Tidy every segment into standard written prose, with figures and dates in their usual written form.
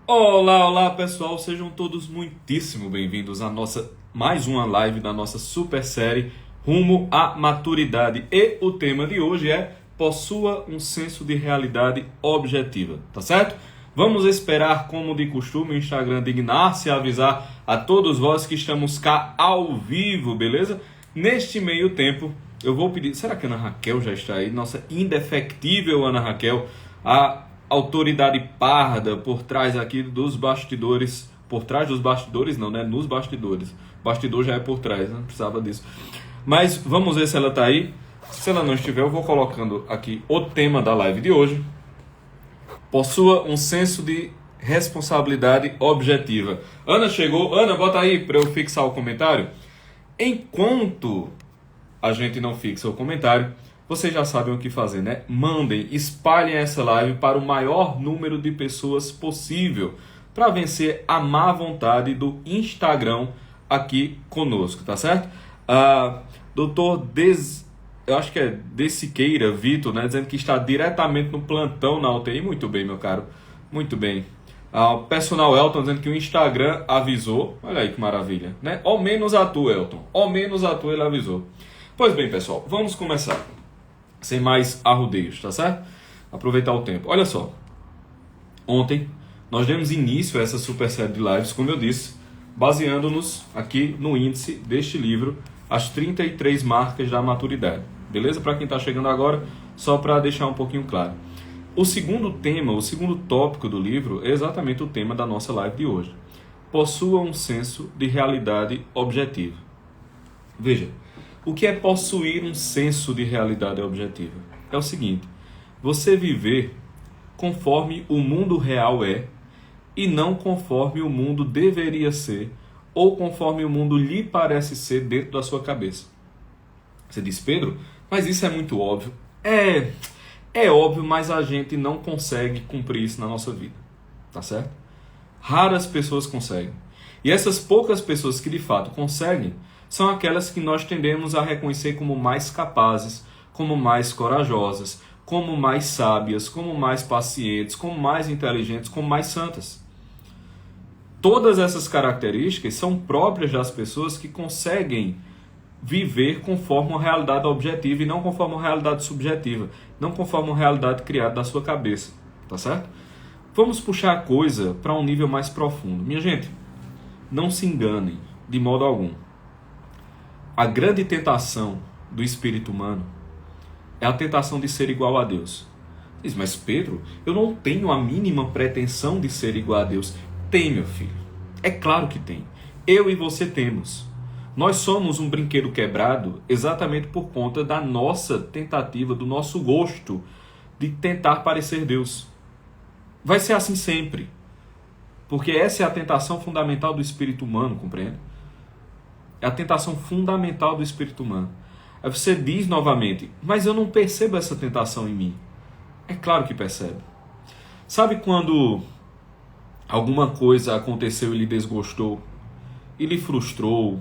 Olá, olá pessoal, sejam todos muitíssimo bem-vindos a mais uma live da nossa super série Rumo à Maturidade. E o tema de hoje é Possua um senso de realidade objetiva, tá certo? Vamos esperar, como de costume, o Instagram dignar-se a avisar a todos vós que estamos cá ao vivo, beleza? Neste meio tempo, eu vou pedir... Será que a Ana Raquel já está aí? Nossa indefectível Ana Raquel, a autoridade parda por trás aqui dos bastidores. Por trás dos bastidores não, né? Nos bastidores. Bastidor já é por trás, não precisava disso. Mas vamos ver se ela está aí. Se ela não estiver, eu vou colocando aqui o tema da live de hoje. Possua um senso de responsabilidade objetiva. Ana chegou. Ana, bota aí para eu fixar o comentário. Enquanto a gente não fixa o comentário, vocês já sabem o que fazer, né? Mandem, espalhem essa live para o maior número de pessoas possível para vencer a má vontade do Instagram aqui conosco, tá certo? Doutor eu acho que é Desiqueira Vitor, né? Dizendo que está diretamente no plantão na UTI. Muito bem, meu caro. Muito bem. O personal Elton dizendo que o Instagram avisou. Olha aí que maravilha, né? Ao menos a tu, Elton. Ao menos a tu ele avisou. Pois bem, pessoal, vamos começar. Sem mais arrudeios, tá certo? Aproveitar o tempo. Olha só. Ontem nós demos início a essa super série de lives, como eu disse, baseando-nos aqui no índice deste livro, As 33 Marcas da Maturidade. Beleza? Para quem está chegando agora, só para deixar um pouquinho claro. O segundo tema, o segundo tópico do livro é exatamente o tema da nossa live de hoje. Possua um senso de realidade objetiva. Veja. O que é possuir um senso de realidade objetiva? É o seguinte: você viver conforme o mundo real é e não conforme o mundo deveria ser ou conforme o mundo lhe parece ser dentro da sua cabeça. Você diz, Pedro, mas isso é muito óbvio. É óbvio, mas a gente não consegue cumprir isso na nossa vida. Tá certo? Raras pessoas conseguem. E essas poucas pessoas que de fato conseguem são aquelas que nós tendemos a reconhecer como mais capazes, como mais corajosas, como mais sábias, como mais pacientes, como mais inteligentes, como mais santas. Todas essas características são próprias das pessoas que conseguem viver conforme uma realidade objetiva e não conforme uma realidade subjetiva, não conforme uma realidade criada da sua cabeça, tá certo? Vamos puxar a coisa para um nível mais profundo. Minha gente, não se enganem de modo algum. A grande tentação do espírito humano é a tentação de ser igual a Deus. Diz, mas Pedro, eu não tenho a mínima pretensão de ser igual a Deus. Tem, meu filho. É claro que tem. Eu e você temos. Nós somos um brinquedo quebrado exatamente por conta da nossa tentativa, do nosso gosto de tentar parecer Deus. Vai ser assim sempre. Porque essa é a tentação fundamental do espírito humano, compreende? É a tentação fundamental do espírito humano. Aí você diz novamente, mas eu não percebo essa tentação em mim. É claro que percebe. Sabe quando alguma coisa aconteceu e lhe desgostou, e lhe frustrou,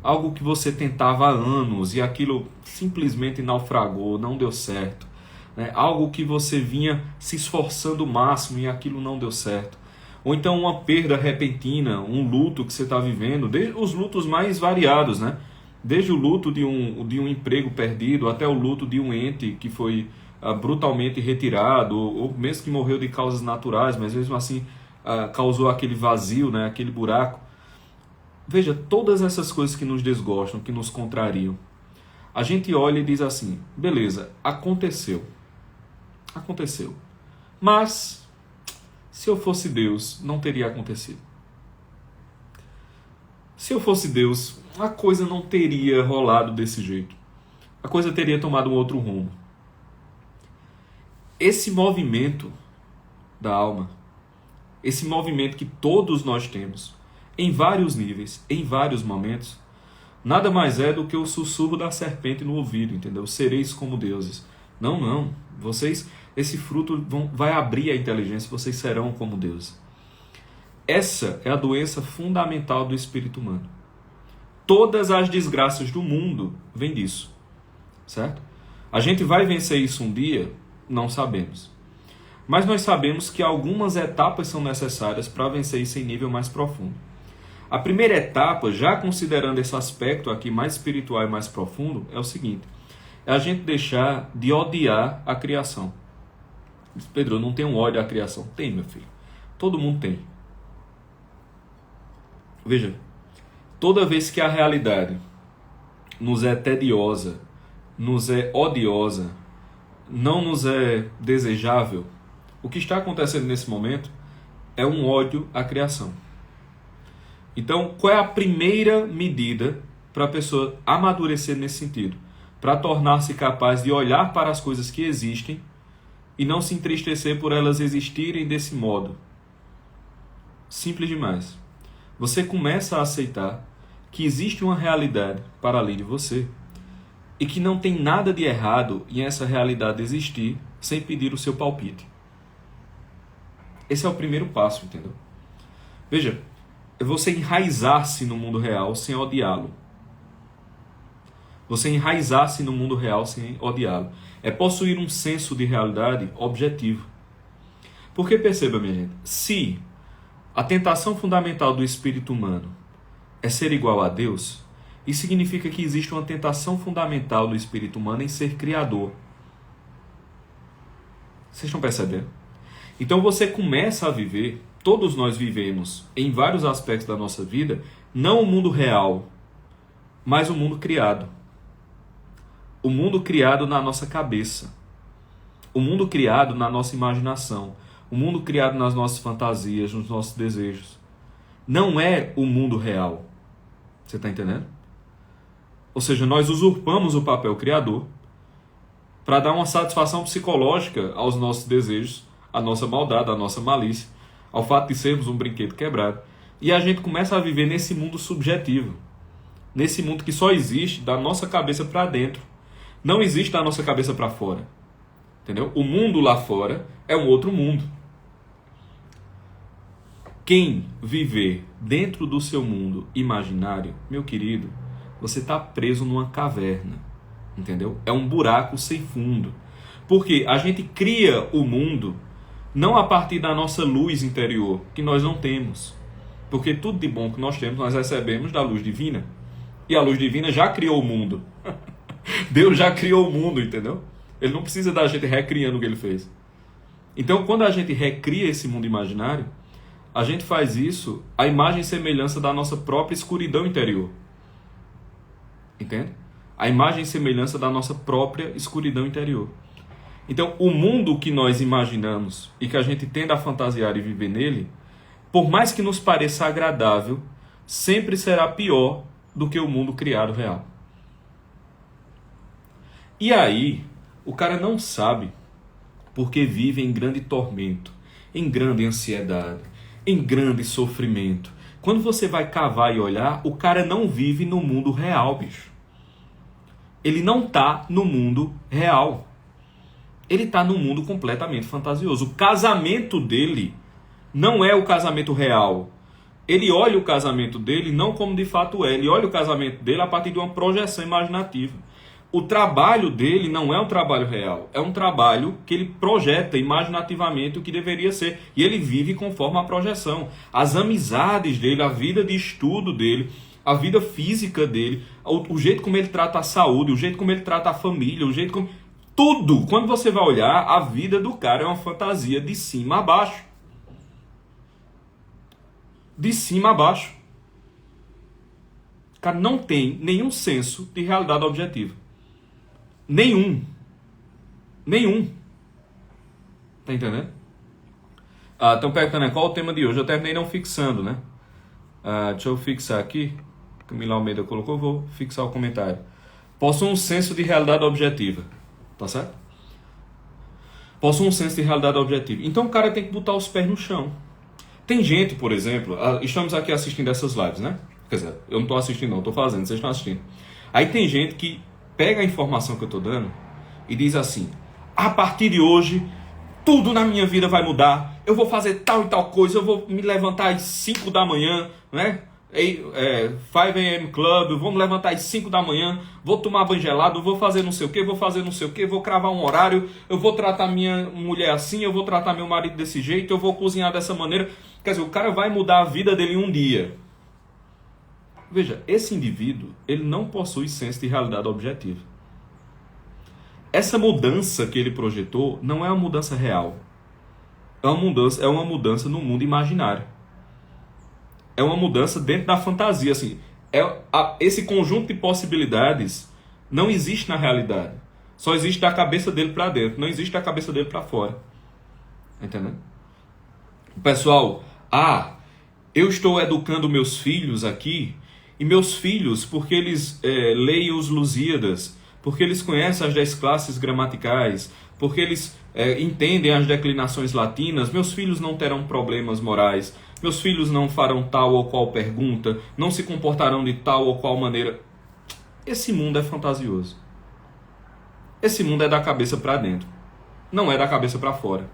algo que você tentava há anos e aquilo simplesmente naufragou, não deu certo, né? Algo que você vinha se esforçando o máximo e aquilo não deu certo. Ou então uma perda repentina, um luto que você está vivendo, desde os lutos mais variados, né? Desde o luto de um emprego perdido até o luto de um ente que foi brutalmente retirado, ou mesmo que morreu de causas naturais, mas mesmo assim causou aquele vazio, né? Aquele buraco. Veja, todas essas coisas que nos desgostam, que nos contrariam, a gente olha e diz assim, beleza, aconteceu. Aconteceu. Mas se eu fosse Deus, não teria acontecido. Se eu fosse Deus, a coisa não teria rolado desse jeito. A coisa teria tomado um outro rumo. Esse movimento da alma, esse movimento que todos nós temos, em vários níveis, em vários momentos, nada mais é do que o sussurro da serpente no ouvido, entendeu? Sereis como deuses. Não. Vocês, esse fruto vai abrir a inteligência, vocês serão como deuses. Essa é a doença fundamental do espírito humano. Todas as desgraças do mundo vêm disso, certo? A gente vai vencer isso um dia? Não sabemos. Mas nós sabemos que algumas etapas são necessárias para vencer isso em nível mais profundo. A primeira etapa, já considerando esse aspecto aqui mais espiritual e mais profundo, é o seguinte: é a gente deixar de odiar a criação. Diz, Pedro, eu não tenho ódio à criação. Tem, meu filho. Todo mundo tem. Veja, toda vez que a realidade nos é tediosa, nos é odiosa, não nos é desejável, o que está acontecendo nesse momento é um ódio à criação. Então, qual é a primeira medida para a pessoa amadurecer nesse sentido? Para tornar-se capaz de olhar para as coisas que existem e não se entristecer por elas existirem desse modo. Simples demais. Você começa a aceitar que existe uma realidade para além de você e que não tem nada de errado em essa realidade existir sem pedir o seu palpite. Esse é o primeiro passo, entendeu? Veja, é você enraizar-se no mundo real sem odiá-lo. Você enraizar-se no mundo real sem odiá-lo. É possuir um senso de realidade objetivo. Porque perceba, minha gente, se a tentação fundamental do espírito humano é ser igual a Deus, isso significa que existe uma tentação fundamental do espírito humano em ser criador. Vocês estão percebendo? Então você começa a viver, todos nós vivemos em vários aspectos da nossa vida, não o mundo real, mas o mundo criado. O mundo criado na nossa cabeça. O mundo criado na nossa imaginação. O mundo criado nas nossas fantasias, nos nossos desejos. Não é o mundo real. Você está entendendo? Ou seja, nós usurpamos o papel criador para dar uma satisfação psicológica aos nossos desejos, à nossa maldade, à nossa malícia, ao fato de sermos um brinquedo quebrado. E a gente começa a viver nesse mundo subjetivo. Nesse mundo que só existe da nossa cabeça para dentro. Não existe da nossa cabeça para fora. Entendeu? O mundo lá fora é um outro mundo. Quem viver dentro do seu mundo imaginário, meu querido, você está preso numa caverna. Entendeu? É um buraco sem fundo. Porque a gente cria o mundo não a partir da nossa luz interior, que nós não temos. Porque tudo de bom que nós temos, nós recebemos da luz divina. E a luz divina já criou o mundo. Deus já criou o mundo, entendeu? Ele não precisa da gente recriando o que ele fez. Então, quando a gente recria esse mundo imaginário, a gente faz isso à imagem e semelhança da nossa própria escuridão interior. Entende? A imagem e semelhança da nossa própria escuridão interior. Então, o mundo que nós imaginamos e que a gente tende a fantasiar e viver nele, por mais que nos pareça agradável, sempre será pior do que o mundo criado real. E aí, o cara não sabe porque vive em grande tormento, em grande ansiedade, em grande sofrimento. Quando você vai cavar e olhar, o cara não vive no mundo real, bicho. Ele não está no mundo real. Ele está num mundo completamente fantasioso. O casamento dele não é o casamento real. Ele olha o casamento dele não como de fato é. Ele olha o casamento dele a partir de uma projeção imaginativa. O trabalho dele não é um trabalho real. É um trabalho que ele projeta imaginativamente o que deveria ser. E ele vive conforme a projeção. As amizades dele, a vida de estudo dele, a vida física dele, o jeito como ele trata a saúde, o jeito como ele trata a família, o jeito como... Tudo, quando você vai olhar, a vida do cara é uma fantasia de cima a baixo. De cima a baixo. O cara não tem nenhum senso de realidade objetiva. Nenhum. Tá entendendo? Estão perguntando qual é o tema de hoje. Eu terminei não fixando, né? Deixa eu fixar aqui. Camila Almeida colocou, vou fixar o comentário. Possui um senso de realidade objetiva. Tá certo? Possui um senso de realidade objetiva. Então o cara tem que botar os pés no chão. Tem gente, por exemplo, estamos aqui assistindo essas lives, né? Quer dizer, eu não estou assistindo não, estou fazendo, vocês estão assistindo. Aí tem gente que pega a informação que eu estou dando e diz assim: a partir de hoje, tudo na minha vida vai mudar, eu vou fazer tal e tal coisa, eu vou me levantar às 5 da manhã, né? 5 a.m. Club, vou me levantar às 5 da manhã, vou tomar banho gelado, vou fazer não sei o que, vou fazer não sei o que, vou cravar um horário, eu vou tratar minha mulher assim, eu vou tratar meu marido desse jeito, eu vou cozinhar dessa maneira. Quer dizer, o cara vai mudar a vida dele em um dia. Veja, esse indivíduo, ele não possui senso de realidade objetiva. Essa mudança que ele projetou não é uma mudança real. É uma mudança no mundo imaginário. É uma mudança dentro da fantasia. Assim, esse conjunto de possibilidades não existe na realidade. Só existe da cabeça dele para dentro. Não existe da cabeça dele para fora. Entendeu? Pessoal, eu estou educando meus filhos aqui. E meus filhos, porque eles leem os Lusíadas, porque eles conhecem as 10 classes gramaticais, porque eles entendem as declinações latinas, meus filhos não terão problemas morais, meus filhos não farão tal ou qual pergunta, não se comportarão de tal ou qual maneira. Esse mundo é fantasioso. Esse mundo é da cabeça para dentro, não é da cabeça para fora.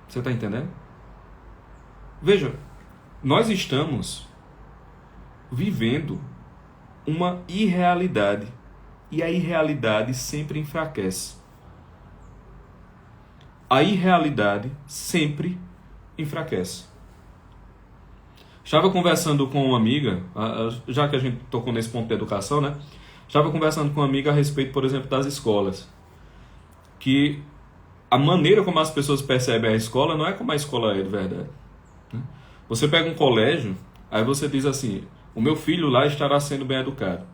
Você está entendendo? Veja, nós estamos vivendo uma irrealidade. E a irrealidade sempre enfraquece. A irrealidade sempre enfraquece. Estava conversando com uma amiga, já que a gente tocou nesse ponto da educação, né? Estava conversando com uma amiga a respeito, por exemplo, das escolas. Que a maneira como as pessoas percebem a escola não é como a escola é de verdade. Você pega um colégio, aí você diz assim: o meu filho lá estará sendo bem educado.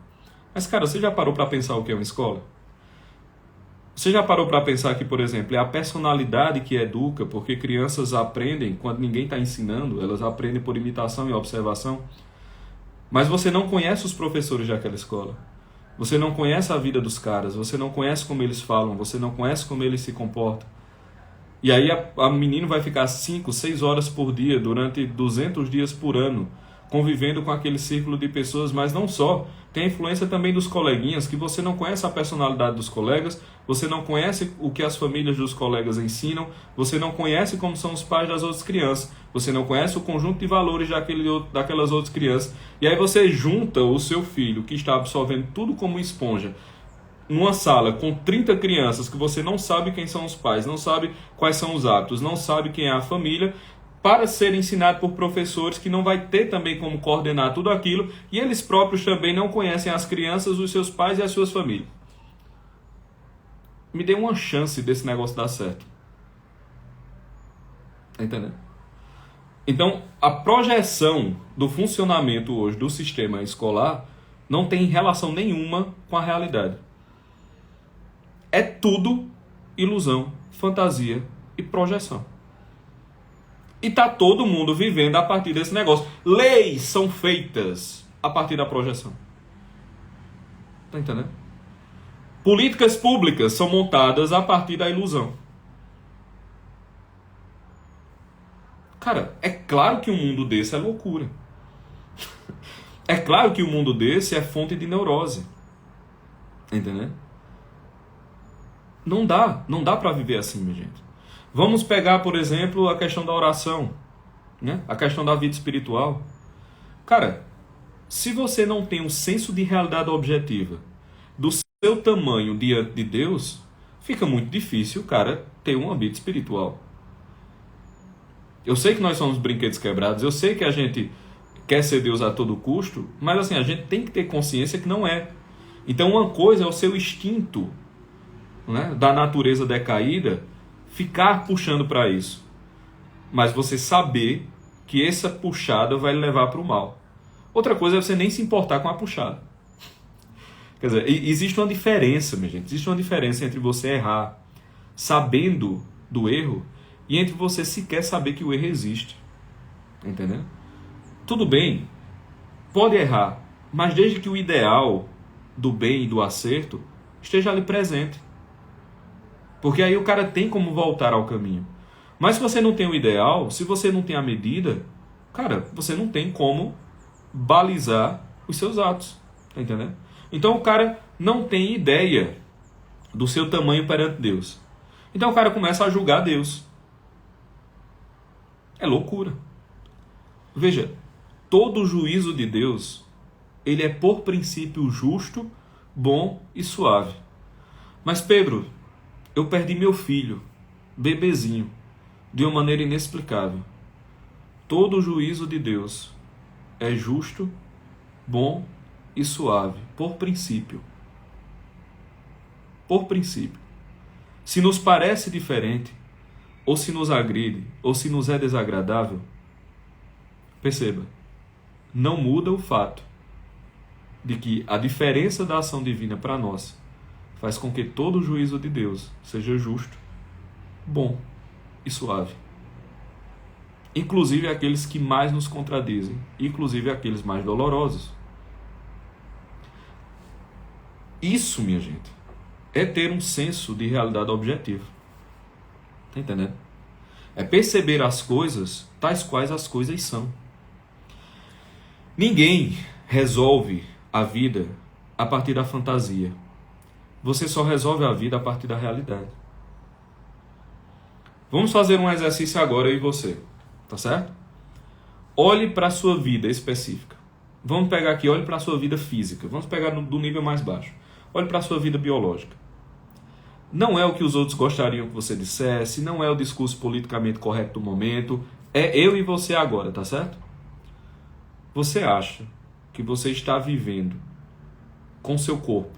Mas, cara, você já parou para pensar o que é uma escola? Você já parou para pensar que, por exemplo, é a personalidade que educa, porque crianças aprendem quando ninguém está ensinando, elas aprendem por imitação e observação. Mas você não conhece os professores daquela escola. Você não conhece a vida dos caras, você não conhece como eles falam, você não conhece como eles se comportam. E aí a menino vai ficar 5, 6 horas por dia, durante 200 dias por ano, convivendo com aquele círculo de pessoas, mas não só. Tem a influência também dos coleguinhas, que você não conhece a personalidade dos colegas, você não conhece o que as famílias dos colegas ensinam, você não conhece como são os pais das outras crianças, você não conhece o conjunto de valores daquelas outras crianças. E aí você junta o seu filho, que está absorvendo tudo como esponja, numa sala com 30 crianças que você não sabe quem são os pais, não sabe quais são os hábitos, não sabe quem é a família, para ser ensinado por professores que não vai ter também como coordenar tudo aquilo, e eles próprios também não conhecem as crianças, os seus pais e as suas famílias. Me dê uma chance desse negócio dar certo. Tá entendendo? Então, a projeção do funcionamento hoje do sistema escolar não tem relação nenhuma com a realidade. É tudo ilusão, fantasia e projeção. E tá todo mundo vivendo a partir desse negócio. Leis são feitas a partir da projeção. Tá entendendo? Políticas públicas são montadas a partir da ilusão. Cara, é claro que um mundo desse é loucura. É claro que um mundo desse é fonte de neurose. Entendeu? Não dá para viver assim, minha gente. Vamos pegar, por exemplo, a questão da oração, né? A questão da vida espiritual. Cara, se você não tem um senso de realidade objetiva do seu tamanho diante de Deus, fica muito difícil o cara ter uma vida espiritual. Eu sei que nós somos brinquedos quebrados, eu sei que a gente quer ser Deus a todo custo, mas assim, a gente tem que ter consciência que não é. Então uma coisa é o seu instinto, né, da natureza decaída, ficar puxando para isso. Mas você saber que essa puxada vai levar para o mal. Outra coisa é você nem se importar com a puxada. Quer dizer, existe uma diferença, minha gente. Existe uma diferença entre você errar sabendo do erro e entre você sequer saber que o erro existe. Entendeu? Tudo bem, pode errar, mas desde que o ideal do bem e do acerto esteja ali presente. Porque aí o cara tem como voltar ao caminho. Mas se você não tem o ideal, se você não tem a medida, cara, você não tem como balizar os seus atos. Tá entendendo? Então o cara não tem ideia do seu tamanho perante Deus. Então o cara começa a julgar Deus. É loucura. Veja, todo juízo de Deus, ele é por princípio justo, bom e suave. Mas Pedro, eu perdi meu filho, bebezinho, de uma maneira inexplicável. Todo juízo de Deus é justo, bom e suave, por princípio. Por princípio. Se nos parece diferente, ou se nos agride, ou se nos é desagradável, perceba, não muda o fato de que a diferença da ação divina para nós faz com que todo o juízo de Deus seja justo, bom e suave. Inclusive aqueles que mais nos contradizem, inclusive aqueles mais dolorosos. Isso, minha gente, é ter um senso de realidade objetiva. Está entendendo? É perceber as coisas tais quais as coisas são. Ninguém resolve a vida a partir da fantasia. Você só resolve a vida a partir da realidade. Vamos fazer um exercício agora, eu e você. Tá certo? Olhe para a sua vida específica. Vamos pegar aqui, olhe para a sua vida física. Vamos pegar do nível mais baixo. Olhe para a sua vida biológica. Não é o que os outros gostariam que você dissesse, não é o discurso politicamente correto do momento, é eu e você agora, tá certo? Você acha que você está vivendo com seu corpo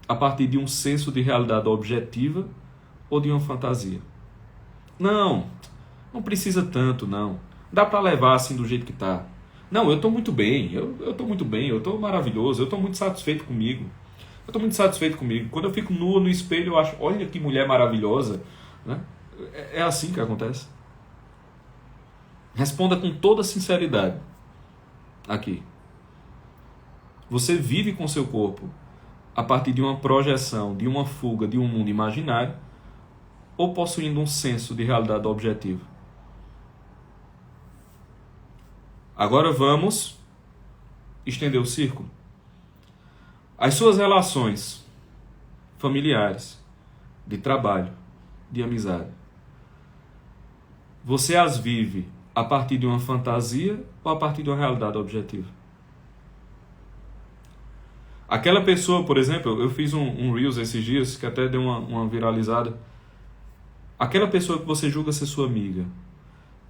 a partir de um senso de realidade objetiva ou de uma fantasia? Não precisa tanto, não. Dá para levar assim do jeito que tá. Não, eu estou muito bem, eu estou muito bem, eu estou maravilhoso, eu estou muito satisfeito comigo. Eu estou muito satisfeito comigo. Quando eu fico nua no espelho, eu acho, olha que mulher maravilhosa. Né? É assim que acontece. Responda com toda sinceridade. Aqui. Você vive com seu corpo a partir de uma projeção, de uma fuga, de um mundo imaginário, ou possuindo um senso de realidade objetiva? Agora vamos estender o círculo. As suas relações familiares, de trabalho, de amizade, você as vive a partir de uma fantasia ou a partir de uma realidade objetiva? Aquela pessoa, por exemplo, eu fiz um Reels esses dias que até deu uma viralizada. Aquela pessoa que você julga ser sua amiga,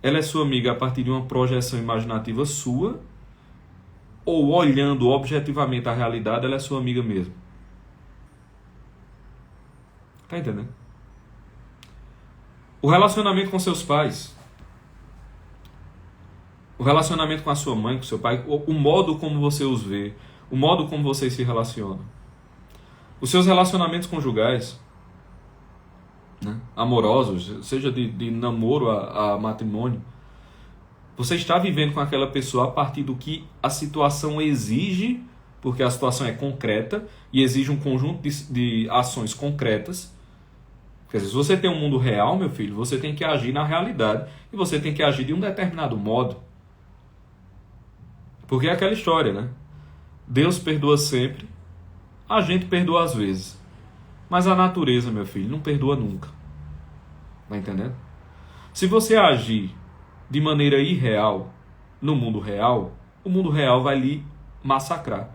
ela é sua amiga a partir de uma projeção imaginativa sua, ou olhando objetivamente a realidade, ela é sua amiga mesmo? Tá entendendo? O relacionamento com seus pais, o relacionamento com a sua mãe, com seu pai, o modo como você os vê, o modo como vocês se relacionam, os seus relacionamentos conjugais, né, amorosos, seja de namoro a matrimônio, você está vivendo com aquela pessoa a partir do que a situação exige, porque a situação é concreta e exige um conjunto de ações concretas. Quer dizer, se você tem um mundo real, meu filho, você tem que agir na realidade e você tem que agir de um determinado modo. Porque é aquela história, né? Deus perdoa sempre, a gente perdoa às vezes. Mas a natureza, meu filho, não perdoa nunca. Tá entendendo? Se você agir de maneira irreal no mundo real, o mundo real vai lhe massacrar.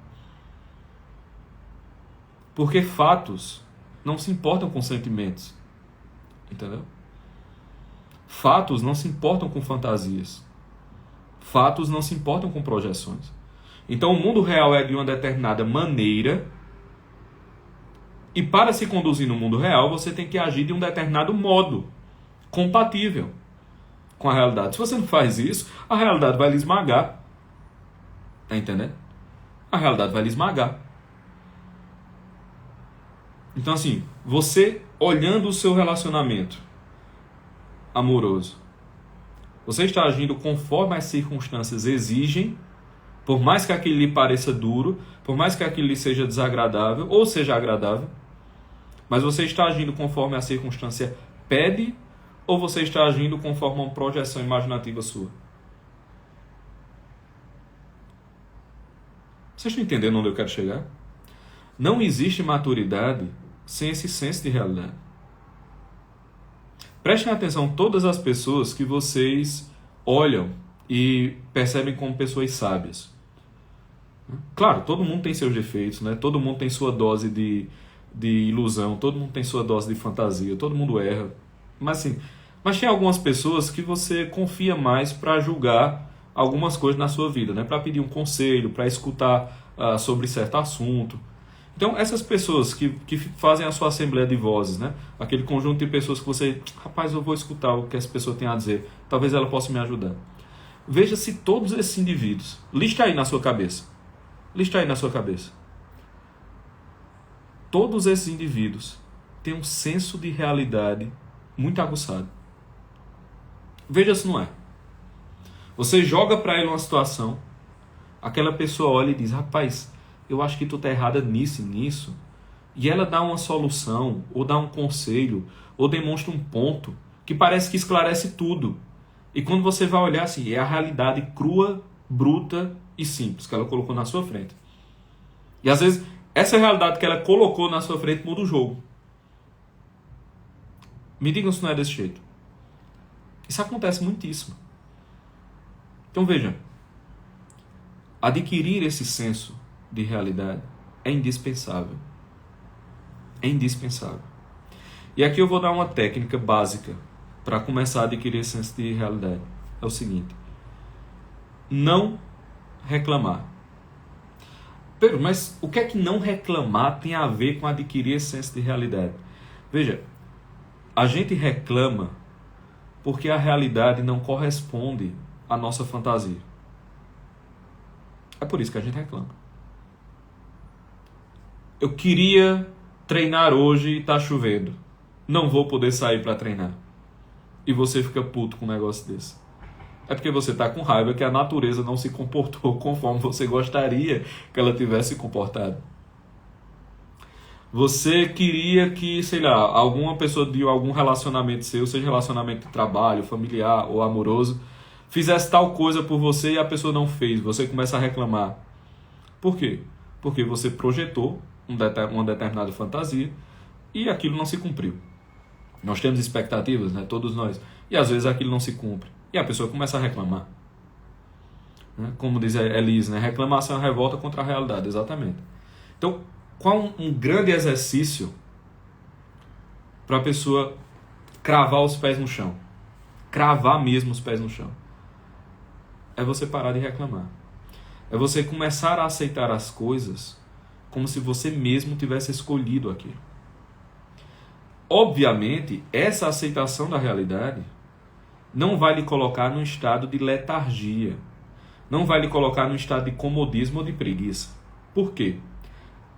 Porque fatos não se importam com sentimentos. Entendeu? Fatos não se importam com fantasias. Fatos não se importam com projeções. Então o mundo real é de uma determinada maneira, e para se conduzir no mundo real, você tem que agir de um determinado modo, compatível com a realidade. Se você não faz isso, a realidade vai lhe esmagar. Tá entendendo? A realidade vai lhe esmagar. Então assim, você olhando o seu relacionamento amoroso, você está agindo conforme as circunstâncias exigem, por mais que aquilo lhe pareça duro, por mais que aquilo lhe seja desagradável ou seja agradável, mas você está agindo conforme a circunstância pede, ou você está agindo conforme uma projeção imaginativa sua? Vocês estão entendendo onde eu quero chegar? Não existe maturidade sem esse senso de realidade. Prestem atenção todas as pessoas que vocês olham e percebem como pessoas sábias. Claro, todo mundo tem seus defeitos, né? Todo mundo tem sua dose de ilusão, todo mundo tem sua dose de fantasia, todo mundo erra. Mas assim, tem algumas pessoas que você confia mais para julgar algumas coisas na sua vida, né? Para pedir um conselho, para escutar sobre certo assunto. Então, essas pessoas que fazem a sua assembleia de vozes, né? Aquele conjunto de pessoas que você, rapaz, eu vou escutar o que essa pessoa tem a dizer, talvez ela possa me ajudar. Veja se todos esses indivíduos, lista aí na sua cabeça. Lista aí na sua cabeça. Todos esses indivíduos têm um senso de realidade muito aguçado. Veja se não é. Você joga para ele uma situação, aquela pessoa olha e diz, rapaz, eu acho que tu tá errada nisso e nisso. E ela dá uma solução, ou dá um conselho, ou demonstra um ponto que parece que esclarece tudo. E quando você vai olhar assim, é a realidade crua, bruta e simples que ela colocou na sua frente. E às vezes, essa realidade que ela colocou na sua frente muda o jogo. Me digam se não é desse jeito. Isso acontece muitíssimo. Então veja, adquirir esse senso de realidade é indispensável. É indispensável. E aqui eu vou dar uma técnica básica para começar a adquirir esse senso de realidade. É o seguinte: não reclamar. Pedro, mas o que é que não reclamar tem a ver com adquirir esse senso de realidade? Veja, a gente reclama porque a realidade não corresponde à nossa fantasia. É por isso que a gente reclama. Eu queria treinar hoje e está chovendo. Não vou poder sair para treinar. E você fica puto com um negócio desse. É porque você está com raiva que a natureza não se comportou conforme você gostaria que ela tivesse se comportado. Você queria que, sei lá, alguma pessoa de algum relacionamento seu, seja relacionamento de trabalho, familiar ou amoroso, fizesse tal coisa por você e a pessoa não fez. Você começa a reclamar. Por quê? Porque você projetou uma determinada fantasia e aquilo não se cumpriu. Nós temos expectativas, né? Todos nós. E às vezes aquilo não se cumpre. E a pessoa começa a reclamar. Como diz a Elise, né? Reclamação é revolta contra a realidade. Exatamente. Então, qual um grande exercício para a pessoa cravar os pés no chão? Cravar mesmo os pés no chão. É você parar de reclamar. É você começar a aceitar as coisas como se você mesmo tivesse escolhido aquilo. Obviamente, essa aceitação da realidade não vai lhe colocar num estado de letargia. Não vai lhe colocar num estado de comodismo ou de preguiça. Por quê?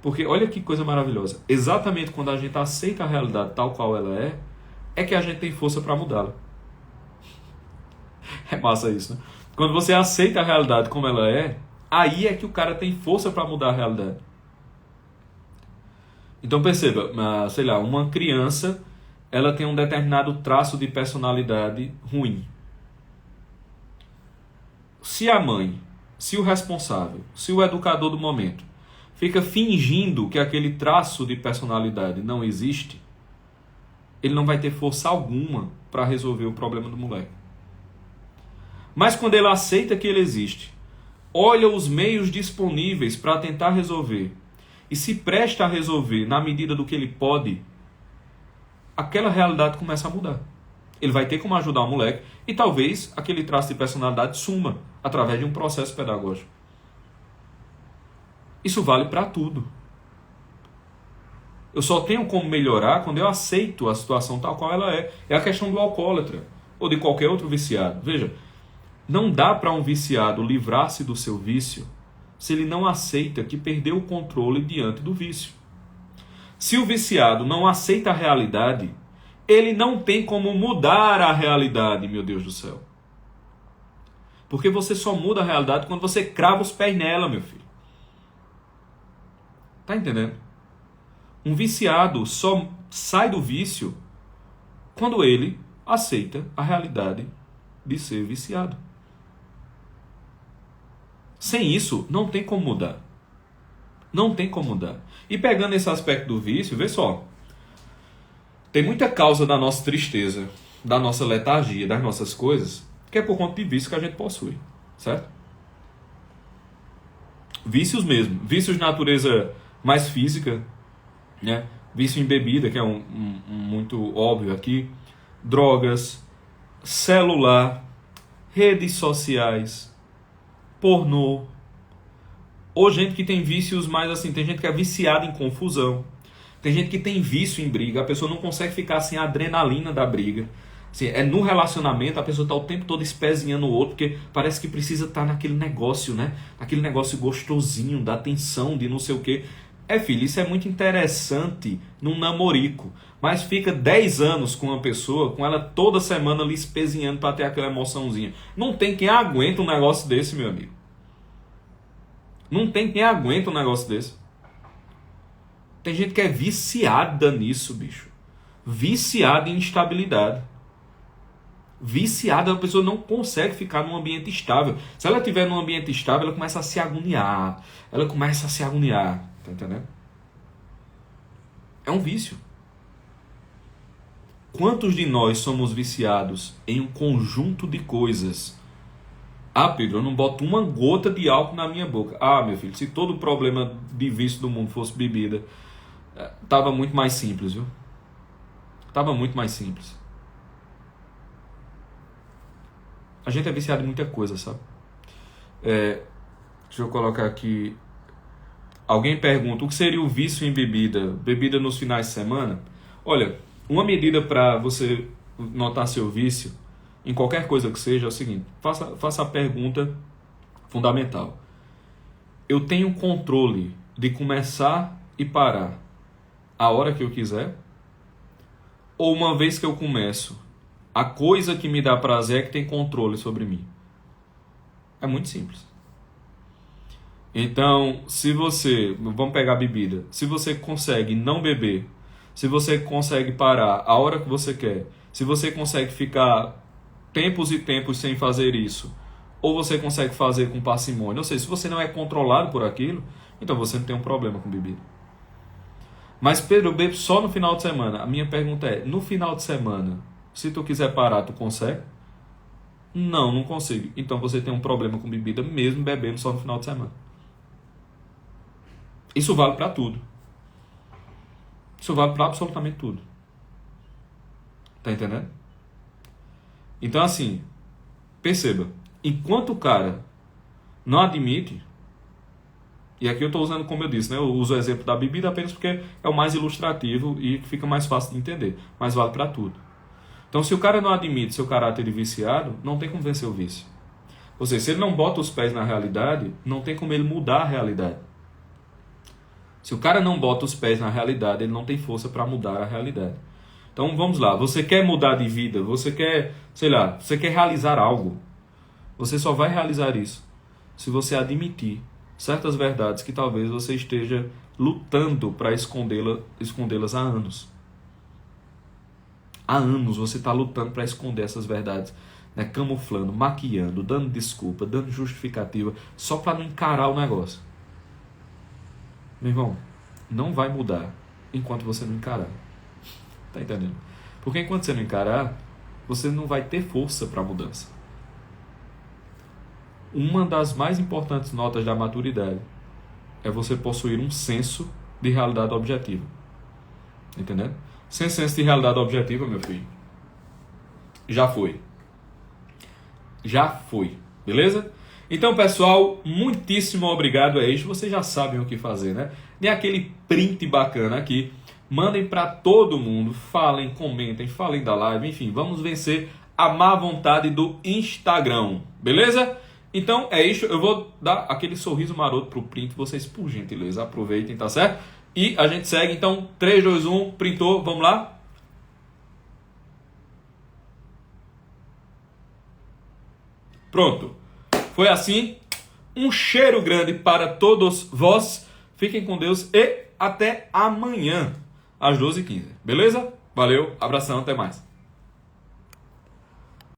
Porque olha que coisa maravilhosa. Exatamente quando a gente aceita a realidade tal qual ela é que a gente tem força para mudá-la. É massa isso, né? Quando você aceita a realidade como ela é, aí é que o cara tem força para mudar a realidade. Então perceba, sei lá, uma criança, ela tem um determinado traço de personalidade ruim. Se a mãe, se o responsável, se o educador do momento fica fingindo que aquele traço de personalidade não existe, ele não vai ter força alguma para resolver o problema do moleque. Mas quando ele aceita que ele existe, olha os meios disponíveis para tentar resolver e se presta a resolver na medida do que ele pode, aquela realidade começa a mudar. Ele vai ter como ajudar o moleque e talvez aquele traço de personalidade suma através de um processo pedagógico. Isso vale para tudo. Eu só tenho como melhorar quando eu aceito a situação tal qual ela é. É a questão do alcoólatra ou de qualquer outro viciado. Veja, não dá para um viciado livrar-se do seu vício se ele não aceita que perdeu o controle diante do vício. Se o viciado não aceita a realidade, ele não tem como mudar a realidade, meu Deus do céu. Porque você só muda a realidade quando você crava os pés nela, meu filho. Tá entendendo? Um viciado só sai do vício quando ele aceita a realidade de ser viciado. Sem isso, não tem como mudar. Não tem como mudar. E pegando esse aspecto do vício, vê só. Tem muita causa da nossa tristeza, da nossa letargia, das nossas coisas, que é por conta de vício que a gente possui, certo? Vícios mesmo, vícios de natureza mais física, né? Vício em bebida, que é um muito óbvio aqui, drogas, celular, redes sociais, pornô, ou gente que tem vícios mais assim, tem gente que é viciada em confusão, tem gente que tem vício em briga, a pessoa não consegue ficar sem a adrenalina da briga. Assim, no relacionamento, a pessoa está o tempo todo espezinhando o outro, porque parece que precisa estar naquele negócio, né? Aquele negócio gostosinho, da atenção, de não sei o quê. Filho, isso é muito interessante num namorico, mas fica 10 anos com uma pessoa, com ela toda semana lhe espezinhando para ter aquela emoçãozinha. Não tem quem aguenta um negócio desse, meu amigo. Não tem quem aguenta um negócio desse. Tem gente que é viciada nisso, bicho. Viciada em instabilidade. Viciada, a pessoa não consegue ficar num ambiente estável. Se ela estiver num ambiente estável, ela começa a se agoniar. Tá entendendo? É um vício. Quantos de nós somos viciados em um conjunto de coisas? Pedro, eu não boto uma gota de álcool na minha boca. Meu filho, se todo o problema de vício do mundo fosse bebida, tava muito mais simples, viu? Tava muito mais simples. A gente é viciado em muita coisa, sabe? Deixa eu colocar aqui. Alguém pergunta, o que seria o vício em bebida? Bebida nos finais de semana? Olha, uma medida para você notar seu vício, em qualquer coisa que seja, é o seguinte. Faça a pergunta fundamental. Eu tenho controle de começar e parar a hora que eu quiser? Ou uma vez que eu começo, a coisa que me dá prazer é que tem controle sobre mim? É muito simples. Então, vamos pegar a bebida, se você consegue não beber, se você consegue parar a hora que você quer, se você consegue ficar tempos e tempos sem fazer isso, ou você consegue fazer com parcimônia, ou seja, se você não é controlado por aquilo, então você não tem um problema com bebida. Mas Pedro, eu bebo só no final de semana. A minha pergunta é, no final de semana, se tu quiser parar, tu consegue? Não consigo. Então você tem um problema com bebida mesmo bebendo só no final de semana. Isso vale para tudo. Isso vale para absolutamente tudo. Tá entendendo? Então assim, perceba, enquanto o cara não admite, e aqui eu estou usando, como eu disse, né, eu uso o exemplo da bebida apenas porque é o mais ilustrativo e fica mais fácil de entender, mas vale para tudo. Então se o cara não admite seu caráter de viciado, não tem como vencer o vício. Ou seja, se ele não bota os pés na realidade, não tem como ele mudar a realidade. Se o cara não bota os pés na realidade, ele não tem força para mudar a realidade. Então vamos lá, você quer mudar de vida, você quer, você quer realizar algo. Você só vai realizar isso se você admitir certas verdades que talvez você esteja lutando para escondê-las há anos. Há anos você está lutando para esconder essas verdades, né? Camuflando, maquiando, dando desculpa, dando justificativa, só para não encarar o negócio. Meu irmão, não vai mudar enquanto você não encarar. Tá entendendo? Porque enquanto você não encarar, você não vai ter força para a mudança. Uma das mais importantes notas da maturidade é você possuir um senso de realidade objetiva. Entendendo? Sem senso de realidade objetiva, meu filho, já foi. Já foi. Beleza? Então, pessoal, muitíssimo obrigado. É isso. Vocês já sabem o que fazer, né? Dê aquele print bacana aqui. Mandem para todo mundo. Falem, comentem, falem da live. Enfim, vamos vencer a má vontade do Instagram. Beleza? Então, é isso. Eu vou dar aquele sorriso maroto pro print. Vocês, por gentileza, aproveitem, tá certo? E a gente segue. Então, 3, 2, 1, printou. Vamos lá? Pronto. Foi assim. Um cheiro grande para todos vós. Fiquem com Deus e até amanhã, às 12h15. Beleza? Valeu, abração, até mais.